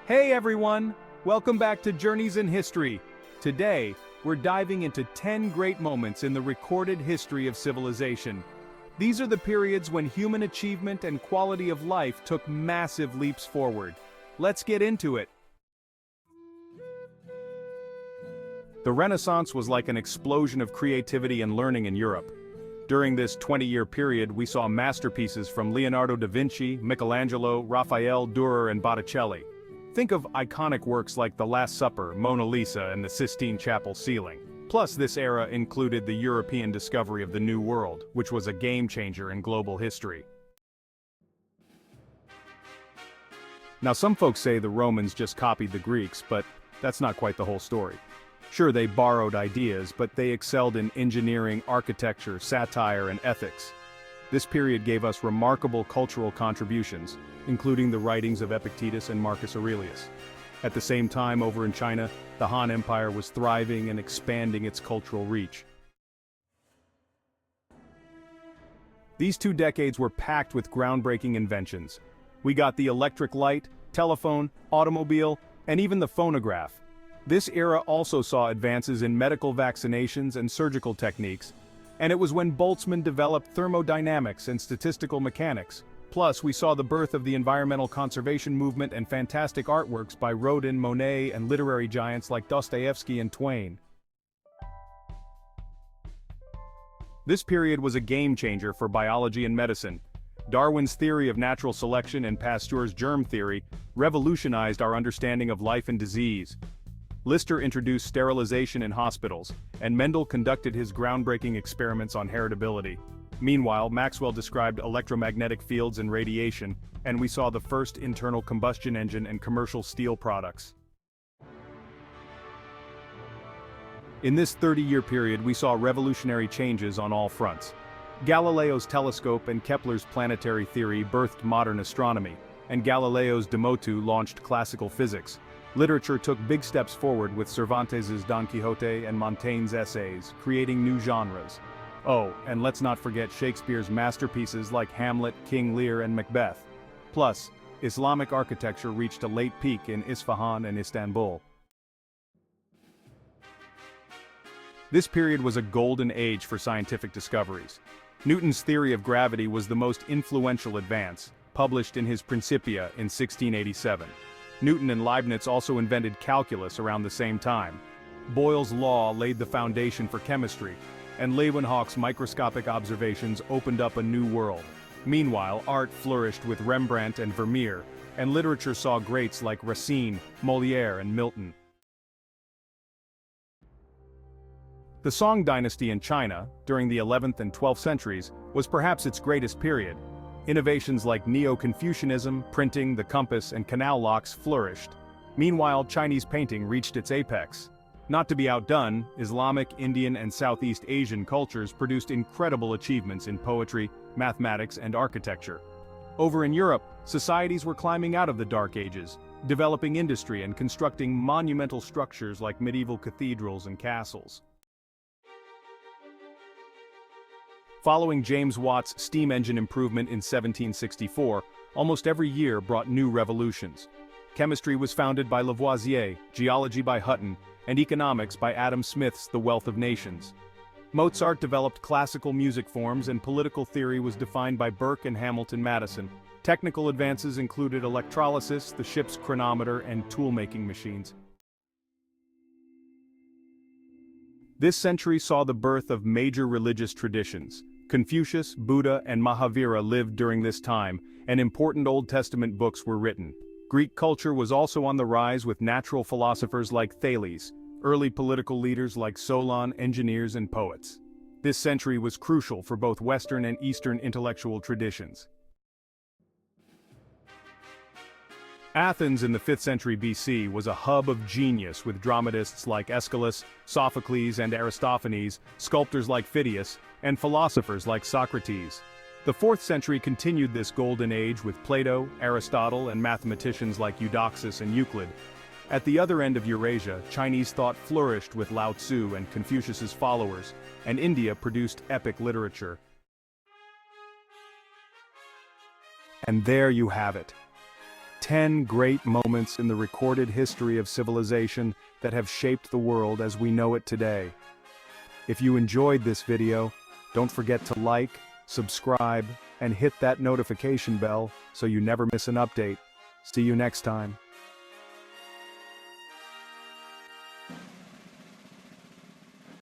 Hey everyone! Welcome back to Journeys in History. Today, we're diving into 10 great moments in the recorded history of civilization. These are the periods when human achievement and quality of life took massive leaps forward. Let's get into it. The Renaissance was like an explosion of creativity and learning in Europe. During this 20-year period, we saw masterpieces from Leonardo da Vinci, Michelangelo, Raphael, Dürer, and Botticelli. Think of iconic works like The Last Supper, Mona Lisa, and the Sistine Chapel ceiling. Plus, this era included the European discovery of the New World, which was a game-changer in global history. Now, some folks say the Romans just copied the Greeks, but that's not quite the whole story. Sure, they borrowed ideas, but they excelled in engineering, architecture, satire, and ethics. This period gave us remarkable cultural contributions, including the writings of Epictetus and Marcus Aurelius. At the same time, over in China, the Han Empire was thriving and expanding its cultural reach. These 2 decades were packed with groundbreaking inventions. We got the electric light, telephone, automobile, and even the phonograph. This era also saw advances in medical vaccinations and surgical techniques, and it was when Boltzmann developed thermodynamics and statistical mechanics. Plus, we saw the birth of the environmental conservation movement and fantastic artworks by Rodin, Monet, and literary giants like Dostoevsky and Twain. This period was a game-changer for biology and medicine. Darwin's theory of natural selection and Pasteur's germ theory revolutionized our understanding of life and disease. Lister introduced sterilization in hospitals, and Mendel conducted his groundbreaking experiments on heritability. Meanwhile, Maxwell described electromagnetic fields and radiation, and we saw the first internal combustion engine and commercial steel products. In this 30-year period, we saw revolutionary changes on all fronts. Galileo's telescope and Kepler's planetary theory birthed modern astronomy, and Galileo's de motu launched classical physics. Literature took big steps forward with Cervantes's Don Quixote and Montaigne's essays, creating new genres. Oh, and let's not forget Shakespeare's masterpieces like Hamlet, King Lear, and Macbeth. Plus, Islamic architecture reached a late peak in Isfahan and Istanbul. This period was a golden age for scientific discoveries. Newton's theory of gravity was the most influential advance, published in his Principia in 1687. Newton and Leibniz also invented calculus around the same time. Boyle's law laid the foundation for chemistry, and Leeuwenhoek's microscopic observations opened up a new world. Meanwhile, art flourished with Rembrandt and Vermeer, and literature saw greats like Racine, Molière, and Milton. The Song dynasty in China, during the 11th and 12th centuries, was perhaps its greatest period. Innovations like Neo-Confucianism, printing, the compass, and canal locks flourished. Meanwhile, Chinese painting reached its apex. Not to be outdone, Islamic, Indian, and Southeast Asian cultures produced incredible achievements in poetry, mathematics, and architecture. Over in Europe, societies were climbing out of the Dark Ages, developing industry and constructing monumental structures like medieval cathedrals and castles. Following James Watt's steam engine improvement in 1764, almost every year brought new revolutions. Chemistry was founded by Lavoisier, geology by Hutton, and economics by Adam Smith's The Wealth of Nations. Mozart developed classical music forms, and political theory was defined by Burke and Hamilton Madison. Technical advances included electrolysis, the ship's chronometer, and tool-making machines. This century saw the birth of major religious traditions. Confucius, Buddha, and Mahavira lived during this time, and important Old Testament books were written. Greek culture was also on the rise with natural philosophers like Thales, early political leaders like Solon, engineers, and poets. This century was crucial for both Western and Eastern intellectual traditions. Athens in the 5th century BC was a hub of genius with dramatists like Aeschylus, Sophocles, and Aristophanes, sculptors like Phidias, and philosophers like Socrates. The 4th century continued this golden age with Plato, Aristotle, and mathematicians like Eudoxus and Euclid. At the other end of Eurasia, Chinese thought flourished with Lao Tzu and Confucius's followers, and India produced epic literature. And there you have it. 10 great moments in the recorded history of civilization that have shaped the world as we know it today. If you enjoyed this video, don't forget to like, subscribe, and hit that notification bell so you never miss an update. See you next time.